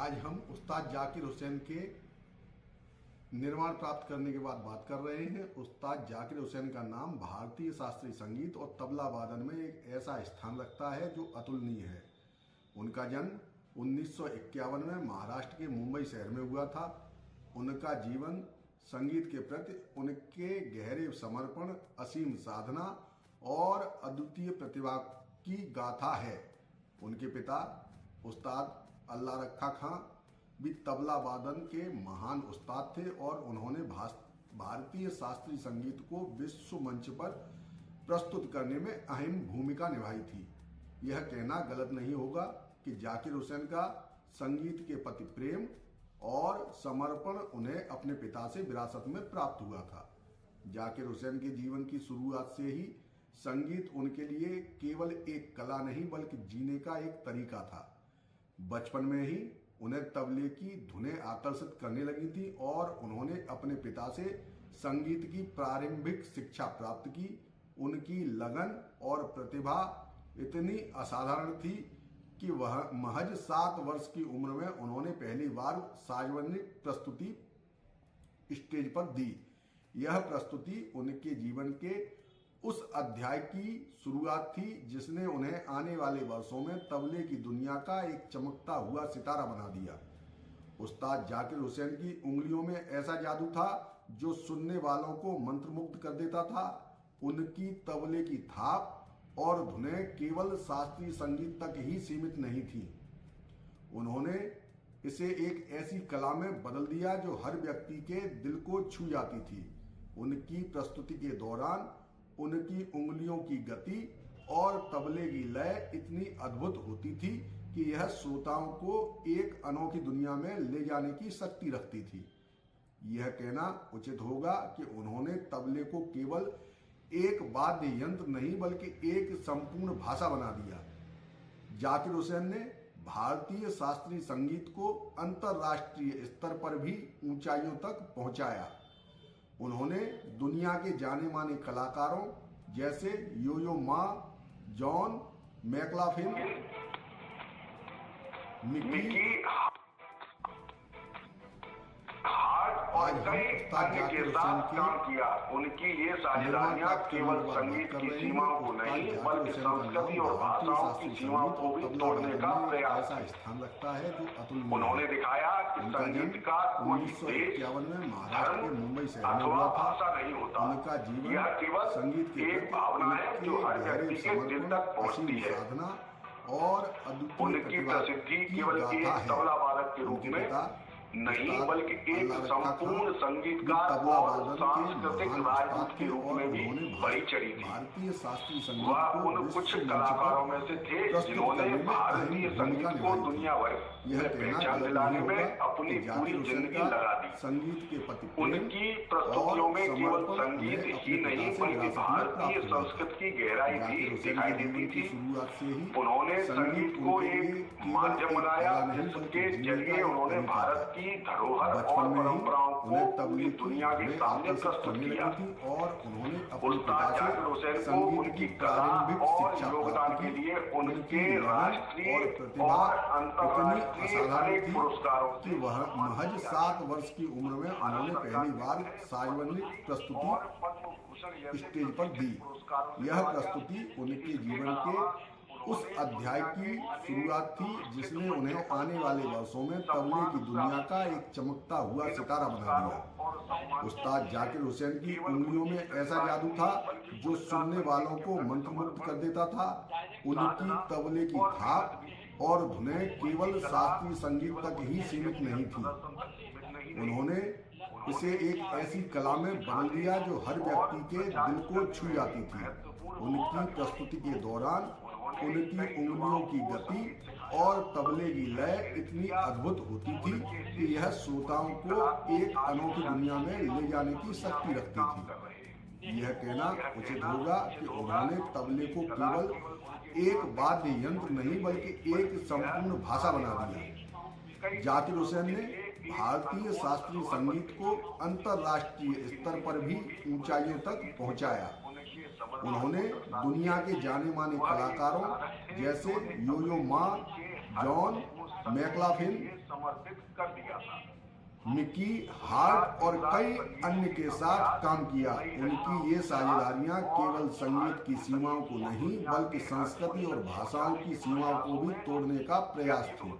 आज हम उस्ताद जाकिर हुसैन के निर्वाण प्राप्त करने के बाद बात कर रहे हैं। उस्ताद जाकिर हुसैन का नाम भारतीय शास्त्रीय संगीत और तबला वादन में एक ऐसा स्थान रखता है जो अतुलनीय है। उनका जन्म 1951 में महाराष्ट्र के मुंबई शहर में हुआ था। उनका जीवन संगीत के प्रति उनके गहरे समर्पण, असीम साधना और अद्वितीय प्रतिभा की गाथा है। उनके पिता उस्ताद अल्लाह रखा खां भी तबला वादन के महान उस्ताद थे और उन्होंने भारतीय शास्त्रीय संगीत को विश्व मंच पर प्रस्तुत करने में अहम भूमिका निभाई थी। यह कहना गलत नहीं होगा कि जाकिर हुसैन का संगीत के प्रति प्रेम और समर्पण उन्हें अपने पिता से विरासत में प्राप्त हुआ था। जाकिर हुसैन के जीवन की शुरुआत से ही संगीत उनके लिए केवल एक कला नहीं बल्कि जीने का एक तरीका था। बचपन में ही उन्हें तबले की धुनें आकर्षित करने लगी थी और उन्होंने अपने पिता से संगीत की प्रारंभिक शिक्षा प्राप्त की। उनकी लगन और प्रतिभा इतनी असाधारण थी कि वह महज 7 वर्ष की उम्र में उन्होंने पहली बार सार्वजनिक प्रस्तुति स्टेज पर दी। यह प्रस्तुति उनके जीवन के उस अध्याय की शुरुआत थी जिसने उन्हें आने वाले वर्षों में तबले की दुनिया का एक चमकता हुआ सितारा बना दिया। उस्ताद जाकिर हुसैन की उंगलियों में ऐसा जादू था जो सुनने वालों को मंत्रमुग्ध कर देता था। उनकी तबले की थाप और धुनें केवल शास्त्रीय संगीत तक ही सीमित नहीं थी, उन्होंने इसे एक ऐसी कला में बदल दिया जो हर व्यक्ति के दिल को छू जाती थी। उनकी प्रस्तुति के दौरान उनकी उंगलियों की गति और तबले की लय इतनी अद्भुत होती थी कि यह श्रोताओं को एक अनोखी दुनिया में ले जाने की शक्ति रखती थी। यह कहना उचित होगा कि उन्होंने तबले को केवल एक वाद्य यंत्र नहीं बल्कि एक संपूर्ण भाषा बना दिया। जाकिर हुसैन ने भारतीय शास्त्रीय संगीत को अंतर्राष्ट्रीय स्तर पर भी ऊंचाइयों तक पहुंचाया। उन्होंने दुनिया के जाने माने कलाकारों जैसे यो-यो मा, जॉन मैक्लाफिन, मिकी और कई अन्य के साथ काम किया। उनकी ये साझेदारियां केवल संगीत की सीमाओं को नहीं बल्कि संस्कृति और भाषाओं की सीमाओं को भी तोड़ने का प्रयास स्थान रखता है जो अतुलनीय। उन्होंने दिखाया कि संगीत का कोई देश, मुंबई शहर अथवा भाषा नहीं होता। उनका जीवन यह केवल संगीत के एक भावना है जो हर व्यक्ति के दिल तक पहुंचती है। साधना और उनकी प्रसिद्धि केवल एक तबला वादक के रूप में नहीं बल्कि एक संपूर्ण संगीतकार और सांस्कृतिक राजदूत के रूप में भी बढ़ी चढ़ी थी। भारतीय शास्त्रीय संगीत वह उन कुछ कलाकारों में से थे जिन्होंने भारतीय संगीत को दुनिया भर में पहचान दिलाने में अपनी पूरी जिंदगी लगा दी। संगीत के प्रति उनकी प्रस्तुतियों में केवल संगीत ही नहीं बल्कि भारतीय संस्कृति की गहराई भी दिखाई देती थी। उन्होंने संगीत को एक माध्यम बनाया जिसके जरिए उन्होंने भारत की धरोहर और परंपराओं को पूरी दुनिया के सामने प्रस्तुत किया। उस्ताद जाकिर हुसैन को उनकी कला और योगदान के लिए उनके राष्ट्रीय और अंतर्राष्ट्रीय अनेक पुरस्कारों की वह महज 7 वर्ष की उम्र में उन्होंने पहली बार सार्वजनिक प्रस्तुति स्टेज पर दी। यह प्रस्तुति उनके जीवन के उस अध्याय की शुरुआत थी जिसने उन्हें आने वाले वर्षों में तबले की दुनिया का एक चमकता हुआ सितारा बना दिया। उस्ताद जाकिर हुसैन की उंगलियों में ऐसा जादू था जो सुनने वालों को मंत्रमुग्ध कर देता था। उनकी तबले की थाप और धुनें केवल शास्त्रीय संगीत तक ही सीमित नहीं थी, उन्होंने इसे एक ऐसी कला में बदल दिया जो हर व्यक्ति के दिल को छू जाती थी। उनकी प्रस्तुति के दौरान उनकी उंगलियों की गति और तबले की लय इतनी अद्भुत होती थी कि यह श्रोताओं को एक अनोखी दुनिया में ले जाने की शक्ति रखती थी। यह कहना उचित होगा कि उन्होंने तबले को केवल एक वाद्य यंत्र नहीं बल्कि एक संपूर्ण भाषा बना दिया। जाकिर हुसैन ने भारतीय शास्त्रीय संगीत को अंतर्राष्ट्रीय स्तर पर भी ऊंचाइयों तक पहुंचाया। उन्होंने दुनिया के जाने माने कलाकारों जैसे यो-यो मा, जॉन मैक्लाफ्लिन, समर्पित कर दिया था। मिकी हार्ट और कई अन्य के साथ काम किया। उनकी ये साझेदारियां केवल संगीत की सीमाओं को नहीं बल्कि संस्कृति और भाषाओं की सीमाओं को भी तोड़ने का प्रयास थी।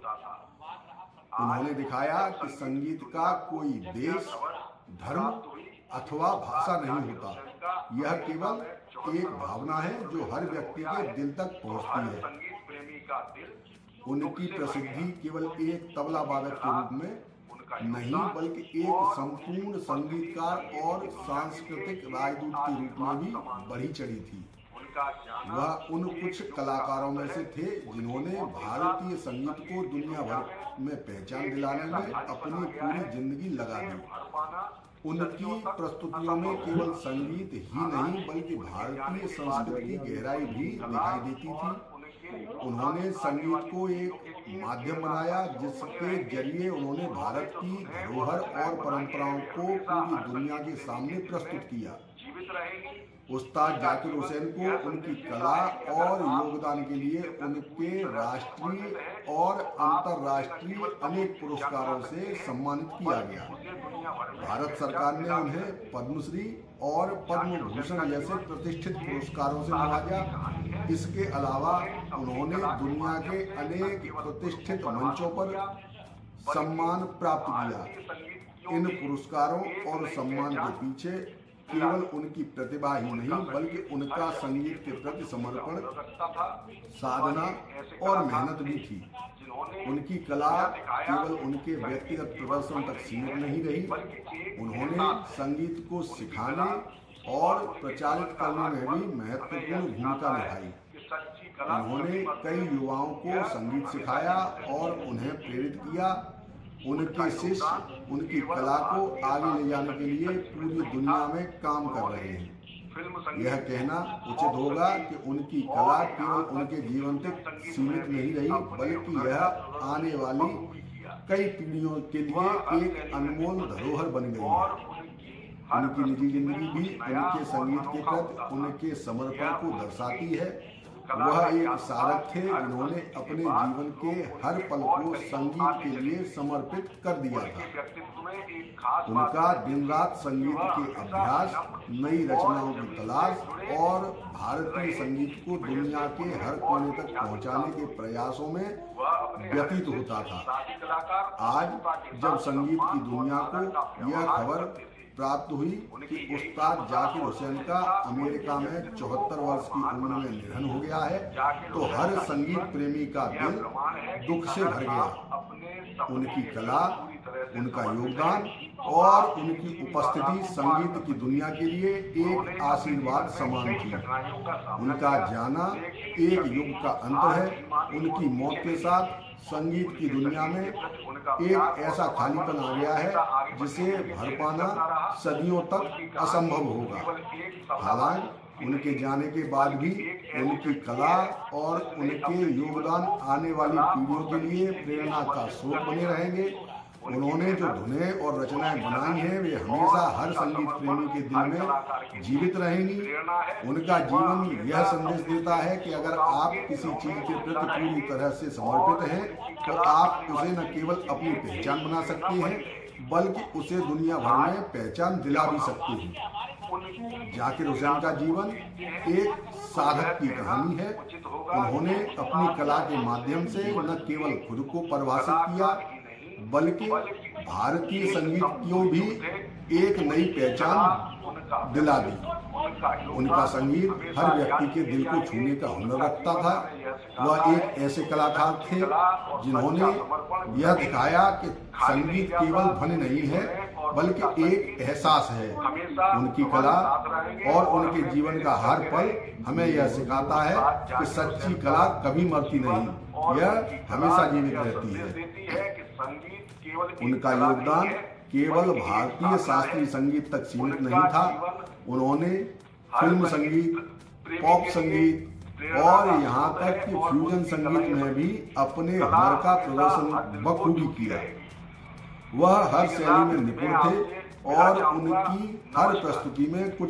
उन्होंने दिखाया कि संगीत का कोई देश, धर्म अथवा भाषा नहीं होता। यह केवल एक भावना है जो हर व्यक्ति के दिल तक पहुंचती है। उनकी प्रसिद्धि केवल एक तबला वादक के रूप में नहीं बल्कि एक संपूर्ण संगीतकार और सांस्कृतिक राजदूत के रूप में भी बढ़ी चढ़ी थी। वह उन कुछ कलाकारों में से थे जिन्होंने भारतीय संगीत को दुनिया भर में पहचान दिलाने में अपनी पूरी जिंदगी लगा दी। उनकी प्रस्तुतियों में केवल संगीत ही नहीं बल्कि भारतीय संस्कृति की गहराई भी दिखाई देती थी। उन्होंने संगीत को एक माध्यम बनाया जिसके जरिए उन्होंने भारत की धरोहर और परंपराओं को पूरी दुनिया के सामने प्रस्तुत किया। उस्ताद जाकिर हुसैन को उनकी कला और योगदान के लिए उनके राष्ट्रीय और अंतर्राष्ट्रीय अनेक पुरस्कारों से सम्मानित किया गया। भारत सरकार ने उन्हें पद्मश्री और पद्म भूषण जैसे प्रतिष्ठित पुरस्कारों से नवाजा। इसके अलावा उन्होंने दुनिया के अनेक प्रतिष्ठित मंचों पर सम्मान प्राप्त किया। इन पुरस्कारों और सम्मान के पीछे केवल उनकी प्रतिभा ही नहीं बल्कि उनका संगीत के प्रति समर्पण, साधना और मेहनत भी थी। उनकी कला केवल उनके व्यक्तिगत प्रदर्शन तक सीमित नहीं रही। उन्होंने संगीत को सिखाने और प्रचारित करने में भी महत्वपूर्ण भूमिका निभाई। उन्होंने कई युवाओं को संगीत सिखाया और उन्हें प्रेरित किया। उनके शिष्य उनकी कला को आगे ले जाने के लिए पूरी दुनिया में काम कर रहे हैं। यह कहना उचित होगा कि उनकी कला केवल उनके जीवन तक सीमित नहीं रही बल्कि यह आने वाली कई पीढ़ियों के लिए एक अनमोल धरोहर बन गई है। उनकी निजी जिंदगी भी उनके संगीत के प्रति उनके समर्पण को दर्शाती है। वह एक साधक थे जिन्होंने अपने जीवन के हर पल को संगीत के लिए समर्पित कर दिया था। उनका दिन रात संगीत के अभ्यास, नई रचनाओं की तलाश और भारतीय संगीत को दुनिया के हर कोने तक पहुंचाने के प्रयासों में व्यतीत होता था। आज जब संगीत की दुनिया को यह खबर प्राप्त हुई कि उस्ताद जाकिर हुसैन का अमेरिका में 74 वर्ष की उम्र में निधन हो गया है तो हर संगीत प्रेमी का दिल दुख से भर गया। उनकी कला, उनका योगदान और उनकी उपस्थिति संगीत की दुनिया के लिए एक आशीर्वाद समान थी। उनका जाना एक युग का अंत है। उनकी मौत के साथ संगीत की दुनिया में एक ऐसा खालीपन आ गया है जिसे भर पाना सदियों तक असंभव होगा। हालांकि उनके जाने के बाद भी उनकी कला और उनके योगदान आने वाली पीढ़ियों के लिए प्रेरणा का स्रोत बने रहेंगे। उन्होंने जो धुनें और रचनाएं बनाई हैं वे हमेशा हर संगीत प्रेमी के दिल में जीवित रहेंगी। उनका जीवन यह संदेश देता है कि अगर आप किसी चीज के प्रति पूरी तरह से समर्पित हैं तो आप उसे न केवल अपनी पहचान बना सकते हैं बल्कि उसे दुनिया भर में पहचान दिला भी सकते हैं। जाकिर हुसैन का जीवन एक साधक की कहानी है। उन्होंने अपनी कला के माध्यम से न केवल खुद को परिभाषित किया बल्कि भारतीय संगीत को भी एक नई पहचान दिला दी। उनका संगीत हर व्यक्ति के दिल को छूने का हुनर रखता था। वह एक ऐसे कलाकार थे जिन्होंने यह दिखाया कि संगीत केवल ध्वनि नहीं है बल्कि एक एहसास है। उनकी कला और उनके जीवन का हर पल हमें यह सिखाता है कि सच्ची कला कभी मरती नहीं, यह हमेशा जीवित रहती है। उनका योगदान केवल भारतीय शास्त्रीय संगीत तक सीमित नहीं था। उन्होंने फिल्म संगीत, पॉप संगीत और यहाँ तक कि फ्यूजन संगीत में भी अपने हुनर का प्रदर्शन बखूबी किया। वह हर शैली में निपुण थे और उनकी हर प्रस्तुति में कुछ